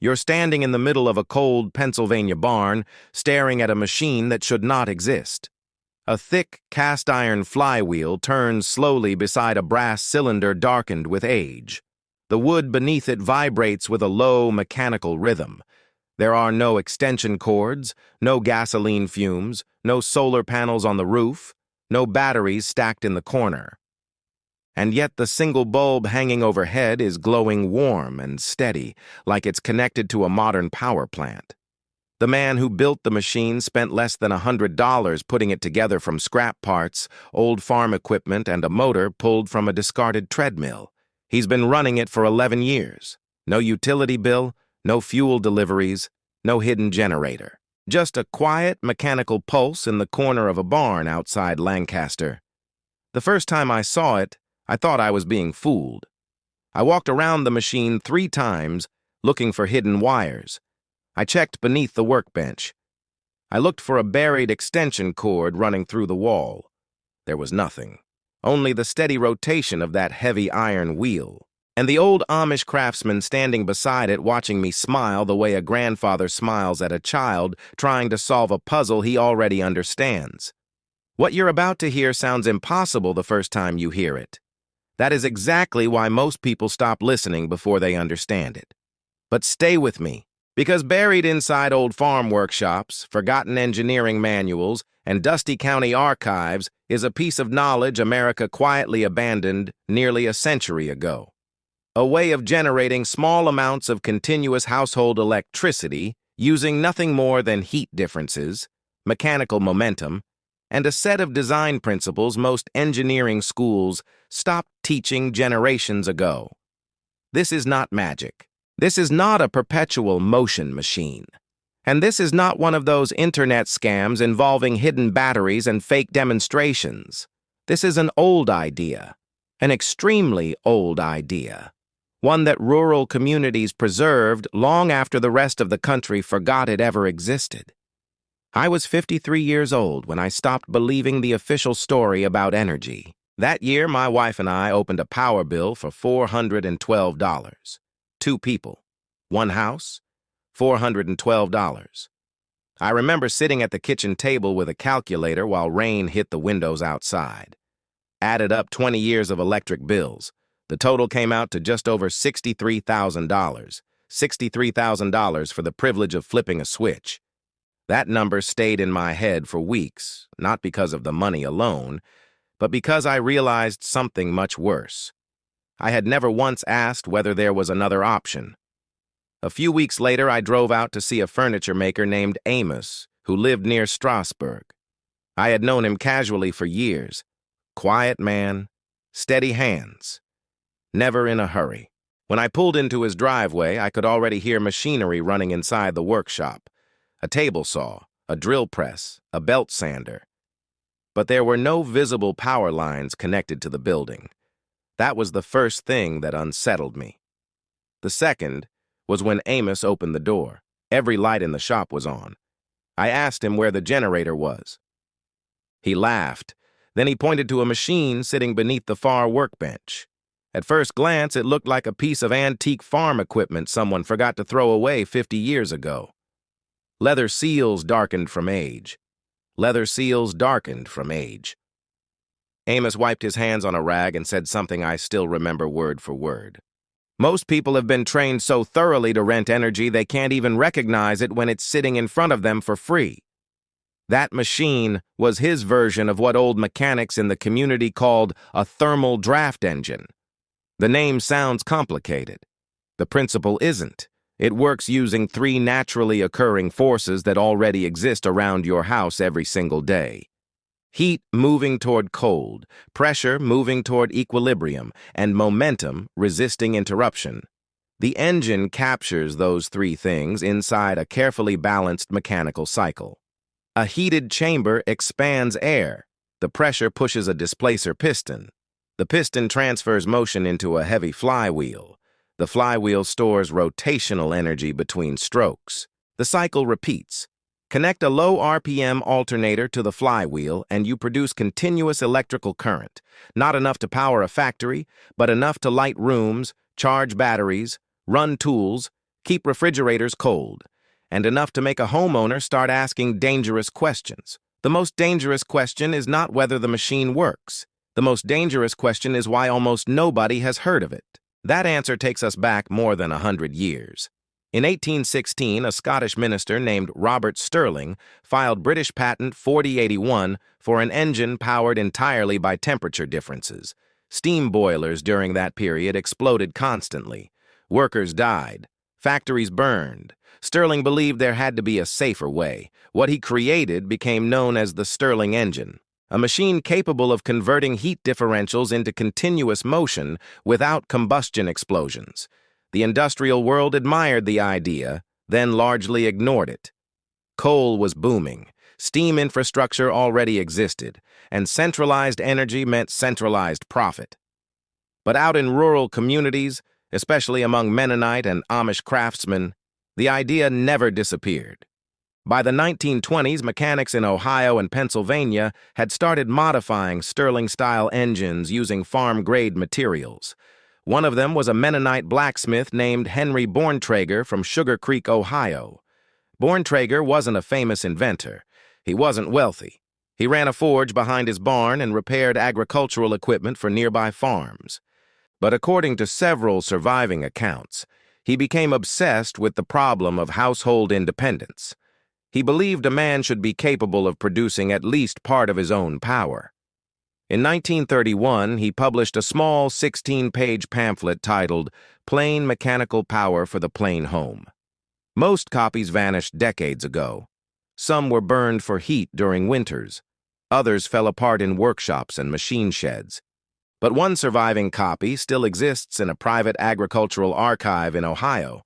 You're standing in the middle of a cold Pennsylvania barn, staring at a machine that should not exist. A thick, cast-iron flywheel turns slowly beside a brass cylinder darkened with age. The wood beneath it vibrates with a low, mechanical rhythm. There are no extension cords, no gasoline fumes, no solar panels on the roof, no batteries stacked in the corner. And yet the single bulb hanging overhead is glowing warm and steady, like it's connected to a modern power plant. The man who built the machine spent less than $100 putting it together from scrap parts, old farm equipment, and a motor pulled from a discarded treadmill. He's been running it for 11 years. No utility bill, no fuel deliveries, no hidden generator. Just a quiet, mechanical pulse in the corner of a barn outside Lancaster. The first time I saw it, I thought I was being fooled. I walked around the machine 3 times, looking for hidden wires. I checked beneath the workbench. I looked for a buried extension cord running through the wall. There was nothing. Only the steady rotation of that heavy iron wheel. And the old Amish craftsman standing beside it watching me smile the way a grandfather smiles at a child trying to solve a puzzle he already understands. What you're about to hear sounds impossible the first time you hear it. That is exactly why most people stop listening before they understand it. But stay with me, because buried inside old farm workshops, forgotten engineering manuals, and dusty county archives is a piece of knowledge America quietly abandoned nearly a century ago. A way of generating small amounts of continuous household electricity using nothing more than heat differences, mechanical momentum, and a set of design principles most engineering schools stopped teaching generations ago. This is not magic. This is not a perpetual motion machine. And this is not one of those internet scams involving hidden batteries and fake demonstrations. This is an old idea, an extremely old idea, one that rural communities preserved long after the rest of the country forgot it ever existed. I was 53 years old when I stopped believing the official story about energy. That year, my wife and I opened a power bill for $412. 2 people, 1 house, $412. I remember sitting at the kitchen table with a calculator while rain hit the windows outside. Added up 20 years of electric bills. The total came out to just over $63,000. $63,000 for the privilege of flipping a switch. That number stayed in my head for weeks, not because of the money alone, but because I realized something much worse. I had never once asked whether there was another option. A few weeks later, I drove out to see a furniture maker named Amish, who lived near Strasbourg. I had known him casually for years. Quiet man, steady hands, never in a hurry. When I pulled into his driveway, I could already hear machinery running inside the workshop. A table saw, a drill press, a belt sander. But there were no visible power lines connected to the building. That was the first thing that unsettled me. The second was when Amish opened the door. Every light in the shop was on. I asked him where the generator was. He laughed. Then he pointed to a machine sitting beneath the far workbench. At first glance, it looked like a piece of antique farm equipment someone forgot to throw away 50 years ago. Leather seals darkened from age. Leather seals darkened from age. Amish wiped his hands on a rag and said something I still remember word for word. Most people have been trained so thoroughly to rent energy they can't even recognize it when it's sitting in front of them for free. That machine was his version of what old mechanics in the community called a thermal draft engine. The name sounds complicated. The principle isn't. It works using 3 naturally occurring forces that already exist around your house every single day. Heat moving toward cold, pressure moving toward equilibrium, and momentum resisting interruption. The engine captures those 3 things inside a carefully balanced mechanical cycle. A heated chamber expands air. The pressure pushes a displacer piston. The piston transfers motion into a heavy flywheel. The flywheel stores rotational energy between strokes. The cycle repeats. Connect a low RPM alternator to the flywheel and you produce continuous electrical current. Not enough to power a factory, but enough to light rooms, charge batteries, run tools, keep refrigerators cold, and enough to make a homeowner start asking dangerous questions. The most dangerous question is not whether the machine works. The most dangerous question is why almost nobody has heard of it. That answer takes us back more than 100 years. In 1816, a Scottish minister named Robert Stirling filed British Patent 4081 for an engine powered entirely by temperature differences. Steam boilers during that period exploded constantly. Workers died. Factories burned. Stirling believed there had to be a safer way. What he created became known as the Stirling engine, a machine capable of converting heat differentials into continuous motion without combustion explosions. The industrial world admired the idea, then largely ignored it. Coal was booming. Steam infrastructure already existed, and centralized energy meant centralized profit. But out in rural communities, especially among Mennonite and Amish craftsmen, the idea never disappeared. By the 1920s, mechanics in Ohio and Pennsylvania had started modifying Stirling-style engines using farm-grade materials. One of them was a Mennonite blacksmith named Henry Borntrager from Sugar Creek, Ohio. Borntrager wasn't a famous inventor. He wasn't wealthy. He ran a forge behind his barn and repaired agricultural equipment for nearby farms. But according to several surviving accounts, he became obsessed with the problem of household independence. He believed a man should be capable of producing at least part of his own power. In 1931, he published a small 16-page pamphlet titled Plain Mechanical Power for the Plain Home. Most copies vanished decades ago. Some were burned for heat during winters. Others fell apart in workshops and machine sheds. But one surviving copy still exists in a private agricultural archive in Ohio.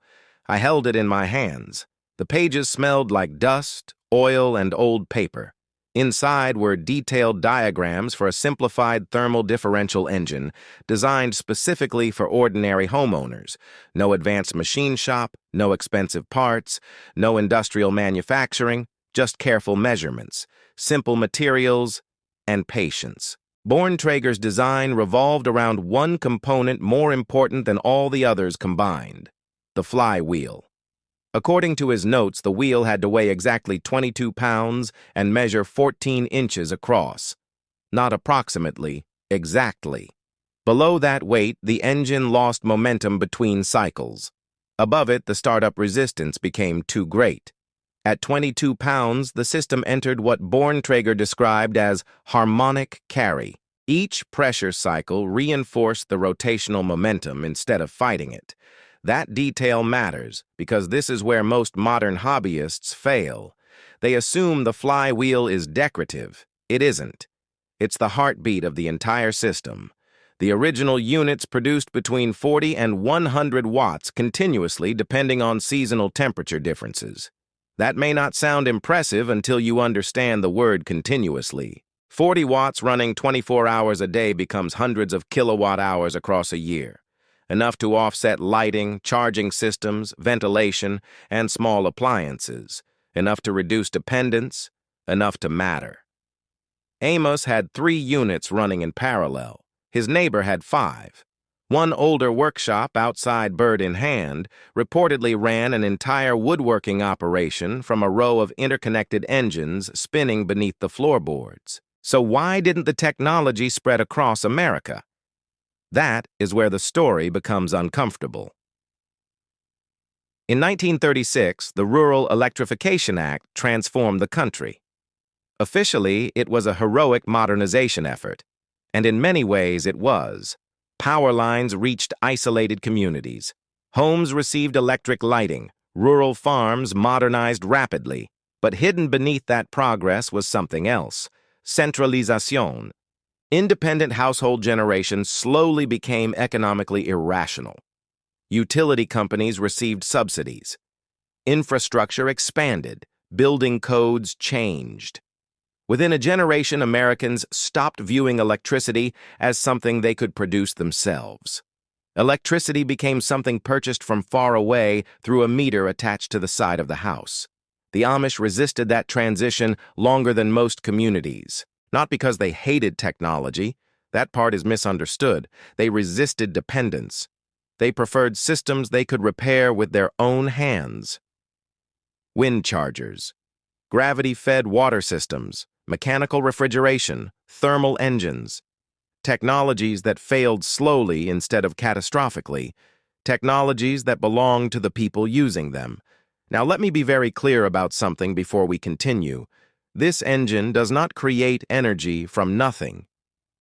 I held it in my hands. The pages smelled like dust, oil, and old paper. Inside were detailed diagrams for a simplified thermal differential engine designed specifically for ordinary homeowners. No advanced machine shop, no expensive parts, no industrial manufacturing, just careful measurements, simple materials, and patience. Borntrager's design revolved around one component more important than all the others combined: the flywheel. According to his notes, the wheel had to weigh exactly 22 pounds and measure 14 inches across. Not approximately, exactly. Below that weight, the engine lost momentum between cycles. Above it, the startup resistance became too great. At 22 pounds, the system entered what Borntrager described as harmonic carry. Each pressure cycle reinforced the rotational momentum instead of fighting it. That detail matters because this is where most modern hobbyists fail. They assume the flywheel is decorative. It isn't. It's the heartbeat of the entire system. The original units produced between 40 and 100 watts continuously depending on seasonal temperature differences. That may not sound impressive until you understand the word continuously. 40 watts running 24 hours a day becomes hundreds of kilowatt hours across a year. Enough to offset lighting, charging systems, ventilation, and small appliances. Enough to reduce dependence, enough to matter. Amos had 3 units running in parallel. His neighbor had 5. One older workshop outside Bird in Hand reportedly ran an entire woodworking operation from a row of interconnected engines spinning beneath the floorboards. So why didn't the technology spread across America? That is where the story becomes uncomfortable. In 1936, the Rural Electrification Act transformed the country. Officially, it was a heroic modernization effort, and in many ways it was. Power lines reached isolated communities. Homes received electric lighting. Rural farms modernized rapidly. But hidden beneath that progress was something else: centralization. Independent household generation slowly became economically irrational. Utility companies received subsidies. Infrastructure expanded. Building codes changed. Within a generation, Americans stopped viewing electricity as something they could produce themselves. Electricity became something purchased from far away through a meter attached to the side of the house. The Amish resisted that transition longer than most communities. Not because they hated technology. That part is misunderstood. They resisted dependence. They preferred systems they could repair with their own hands. Wind chargers, gravity-fed water systems, mechanical refrigeration, thermal engines. Technologies that failed slowly instead of catastrophically. Technologies that belong to the people using them. Now let me be very clear about something before we continue. This engine does not create energy from nothing.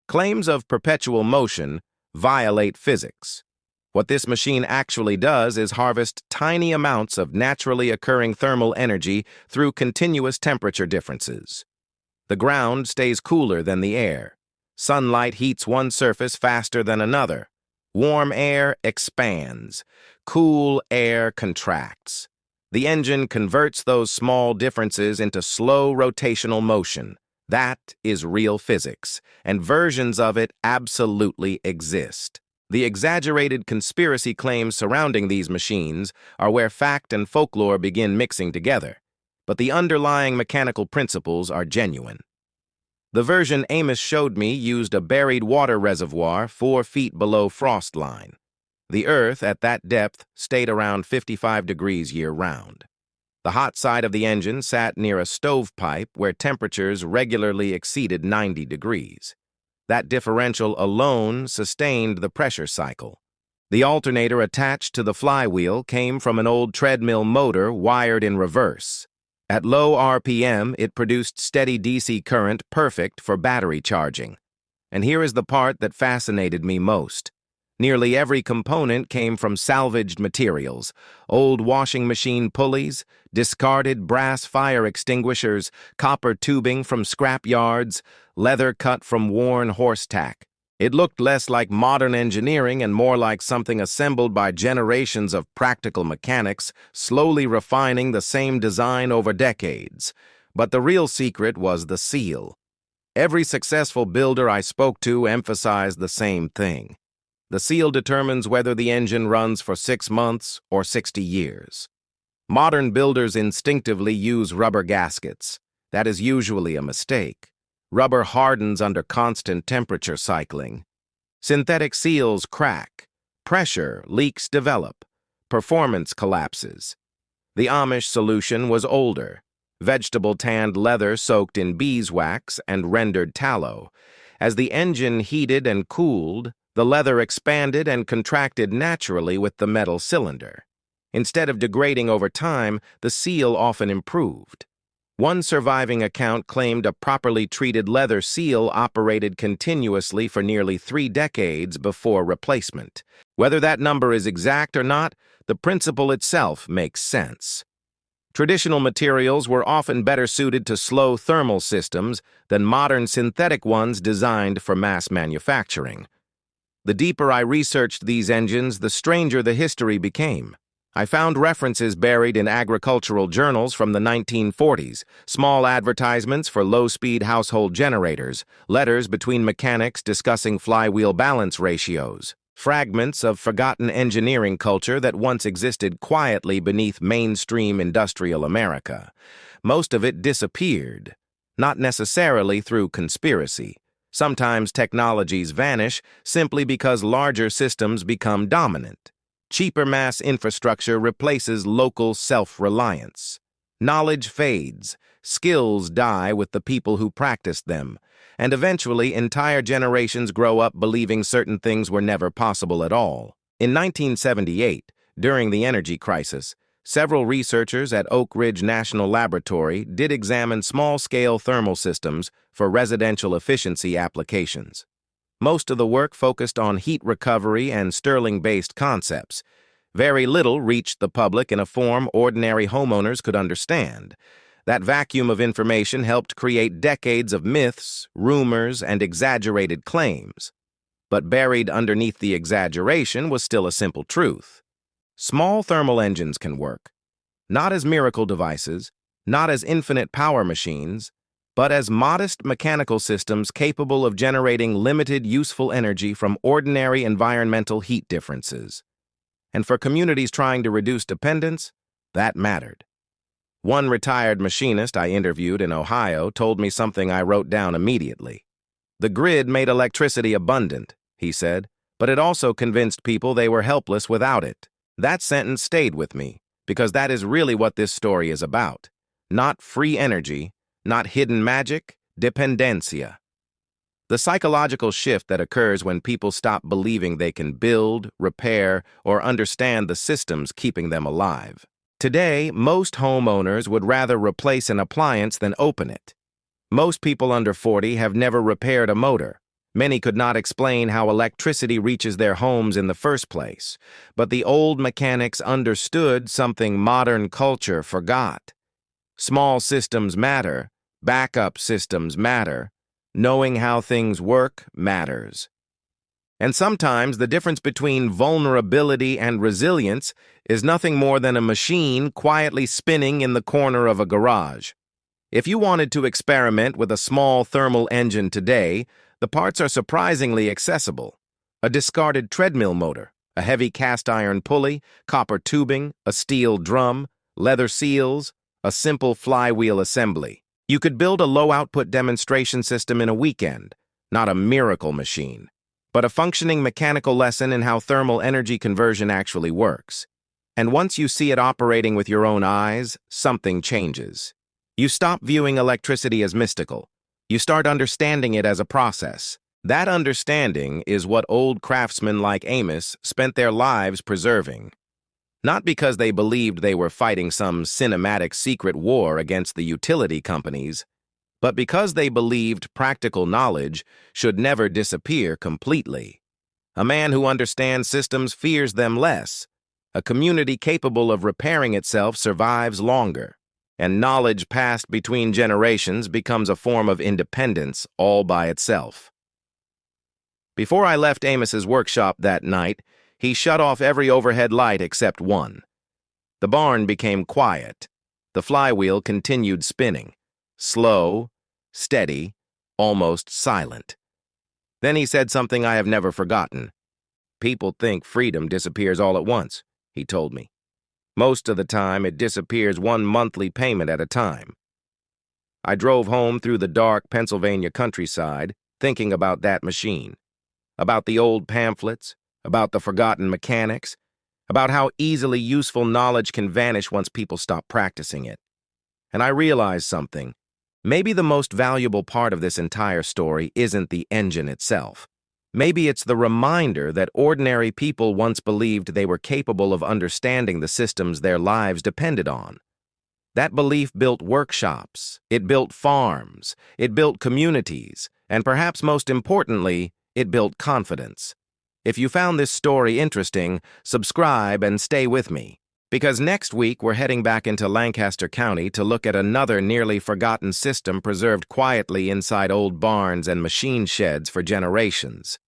Claims of perpetual motion violate physics. What this machine actually does is harvest tiny amounts of naturally occurring thermal energy through continuous temperature differences. The ground stays cooler than the air. Sunlight heats one surface faster than another. Warm air expands. Cool air contracts. The engine converts those small differences into slow rotational motion. That is real physics, and versions of it absolutely exist. The exaggerated conspiracy claims surrounding these machines are where fact and folklore begin mixing together, but the underlying mechanical principles are genuine. The version Amish showed me used a buried water reservoir 4 feet below frost line. The Earth, at that depth, stayed around 55 degrees year-round. The hot side of the engine sat near a stovepipe where temperatures regularly exceeded 90 degrees. That differential alone sustained the pressure cycle. The alternator attached to the flywheel came from an old treadmill motor wired in reverse. At low RPM, it produced steady DC current perfect for battery charging. And here is the part that fascinated me most. Nearly every component came from salvaged materials: old washing machine pulleys, discarded brass fire extinguishers, copper tubing from scrap yards, leather cut from worn horse tack. It looked less like modern engineering and more like something assembled by generations of practical mechanics, slowly refining the same design over decades. But the real secret was the seal. Every successful builder I spoke to emphasized the same thing. The seal determines whether the engine runs for 6 months or 60 years. Modern builders instinctively use rubber gaskets. That is usually a mistake. Rubber hardens under constant temperature cycling. Synthetic seals crack. Pressure leaks develop. Performance collapses. The Amish solution was older. Vegetable-tanned leather soaked in beeswax and rendered tallow. As the engine heated and cooled, the leather expanded and contracted naturally with the metal cylinder. Instead of degrading over time, the seal often improved. One surviving account claimed a properly treated leather seal operated continuously for nearly 3 decades before replacement. Whether that number is exact or not, the principle itself makes sense. Traditional materials were often better suited to slow thermal systems than modern synthetic ones designed for mass manufacturing. The deeper I researched these engines, the stranger the history became. I found references buried in agricultural journals from the 1940s, small advertisements for low-speed household generators, letters between mechanics discussing flywheel balance ratios, fragments of forgotten engineering culture that once existed quietly beneath mainstream industrial America. Most of it disappeared, not necessarily through conspiracy. Sometimes technologies vanish simply because larger systems become dominant. Cheaper mass infrastructure replaces local self-reliance. Knowledge fades, skills die with the people who practiced them, and eventually entire generations grow up believing certain things were never possible at all. In 1978, during the energy crisis, several researchers at Oak Ridge National Laboratory did examine small-scale thermal systems for residential efficiency applications. Most of the work focused on heat recovery and Stirling-based concepts. Very little reached the public in a form ordinary homeowners could understand. That vacuum of information helped create decades of myths, rumors, and exaggerated claims. But buried underneath the exaggeration was still a simple truth. Small thermal engines can work, not as miracle devices, not as infinite power machines, but as modest mechanical systems capable of generating limited useful energy from ordinary environmental heat differences. And for communities trying to reduce dependence, that mattered. One retired machinist I interviewed in Ohio told me something I wrote down immediately. "The grid made electricity abundant," he said, but it also convinced people they were helpless without it. That sentence stayed with me, because that is really what this story is about. Not free energy, not hidden magic, dependencia. The psychological shift that occurs when people stop believing they can build, repair, or understand the systems keeping them alive. Today, most homeowners would rather replace an appliance than open it. Most people under 40 have never repaired a motor. Many could not explain how electricity reaches their homes in the first place, but the old mechanics understood something modern culture forgot. Small systems matter, backup systems matter, knowing how things work matters. And sometimes the difference between vulnerability and resilience is nothing more than a machine quietly spinning in the corner of a garage. If you wanted to experiment with a small thermal engine today, the parts are surprisingly accessible. A discarded treadmill motor, a heavy cast-iron pulley, copper tubing, a steel drum, leather seals, a simple flywheel assembly. You could build a low-output demonstration system in a weekend, not a miracle machine, but a functioning mechanical lesson in how thermal energy conversion actually works. And once you see it operating with your own eyes, something changes. You stop viewing electricity as mystical. You start understanding it as a process. That understanding is what old craftsmen like Amish spent their lives preserving. Not because they believed they were fighting some cinematic secret war against the utility companies, but because they believed practical knowledge should never disappear completely. A man who understands systems fears them less. A community capable of repairing itself survives longer. And knowledge passed between generations becomes a form of independence all by itself. Before I left Amos's workshop that night, he shut off every overhead light except one. The barn became quiet. The flywheel continued spinning, slow, steady, almost silent. Then he said something I have never forgotten. "People think freedom disappears all at once," he told me. "Most of the time, it disappears one monthly payment at a time." I drove home through the dark Pennsylvania countryside, thinking about that machine, about the old pamphlets, about the forgotten mechanics, about how easily useful knowledge can vanish once people stop practicing it. And I realized something. Maybe the most valuable part of this entire story isn't the engine itself. Maybe it's the reminder that ordinary people once believed they were capable of understanding the systems their lives depended on. That belief built workshops, it built farms, it built communities, and perhaps most importantly, it built confidence. If you found this story interesting, subscribe and stay with me. Because next week we're heading back into Lancaster County to look at another nearly forgotten system preserved quietly inside old barns and machine sheds for generations.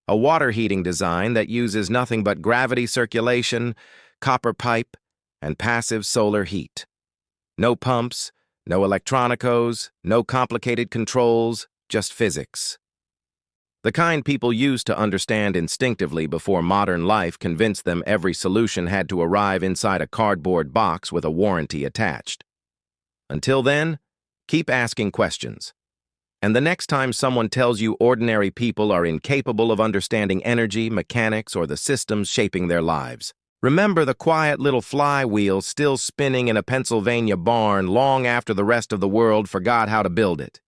A water heating design that uses nothing but gravity circulation, copper pipe, and passive solar heat. No pumps, no electronicos, no complicated controls, just physics. The kind people used to understand instinctively before modern life convinced them every solution had to arrive inside a cardboard box with a warranty attached. Until then, keep asking questions. And the next time someone tells you ordinary people are incapable of understanding energy, mechanics, or the systems shaping their lives, remember the quiet little flywheel still spinning in a Pennsylvania barn long after the rest of the world forgot how to build it.